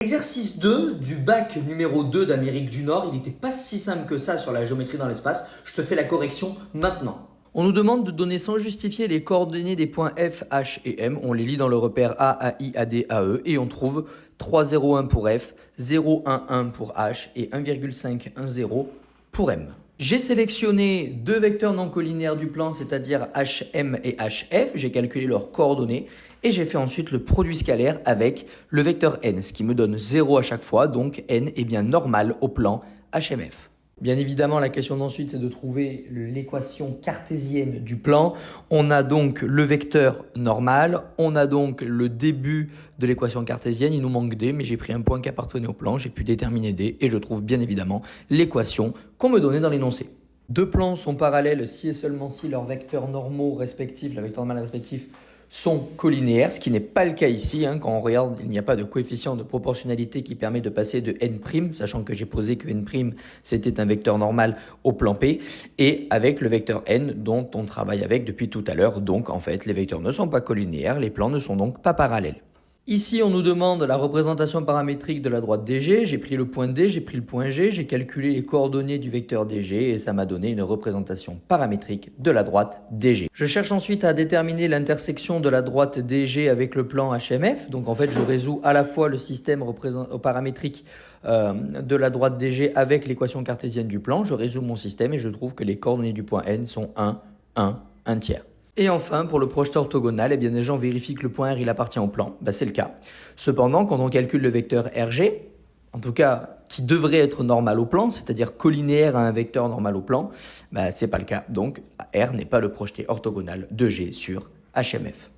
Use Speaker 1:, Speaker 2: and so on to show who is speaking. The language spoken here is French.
Speaker 1: Exercice 2 du bac numéro 2 d'Amérique du Nord, il n'était pas si simple que ça sur la géométrie dans l'espace. Je te fais la correction maintenant. On nous demande de donner sans justifier les coordonnées des points F, H et M. On les lit dans le repère A, AI, AD, AE et on trouve 3,01 pour F, 0,11 pour H et 1,510 pour M. J'ai sélectionné deux vecteurs non collinaires du plan, c'est-à-dire HM et HF. J'ai calculé leurs coordonnées et j'ai fait ensuite le produit scalaire avec le vecteur n, ce qui me donne 0 à chaque fois, donc n est bien normal au plan HMF. Bien évidemment, la question d'ensuite, c'est de trouver l'équation cartésienne du plan. On a donc le vecteur normal, on a donc le début de l'équation cartésienne, il nous manque d, mais j'ai pris un point qui appartenait au plan, j'ai pu déterminer d, et je trouve bien évidemment l'équation qu'on me donnait dans l'énoncé. Deux plans sont parallèles si et seulement si leurs vecteurs normaux respectifs, le vecteur normal respectif, sont collinéaires, ce qui n'est pas le cas ici. Quand on regarde, il n'y a pas de coefficient de proportionnalité qui permet de passer de n', sachant que j'ai posé que n' c'était un vecteur normal au plan P, et avec le vecteur n dont on travaille avec depuis tout à l'heure. Donc en fait, les vecteurs ne sont pas collinéaires, les plans ne sont donc pas parallèles. Ici, on nous demande la représentation paramétrique de la droite DG. J'ai pris le point D, j'ai pris le point G, j'ai calculé les coordonnées du vecteur DG et ça m'a donné une représentation paramétrique de la droite DG. Je cherche ensuite à déterminer l'intersection de la droite DG avec le plan HMF. Donc en fait, je résous à la fois le système paramétrique de la droite DG avec l'équation cartésienne du plan. Je résous mon système et je trouve que les coordonnées du point N sont 1, 1, 1 tiers. Et enfin, pour le projeté orthogonal, eh bien, les gens vérifient que le point R il appartient au plan. C'est le cas. Cependant, quand on calcule le vecteur RG, en tout cas qui devrait être normal au plan, c'est-à-dire collinéaire à un vecteur normal au plan, c'est pas le cas. Donc R n'est pas le projeté orthogonal de G sur HMF.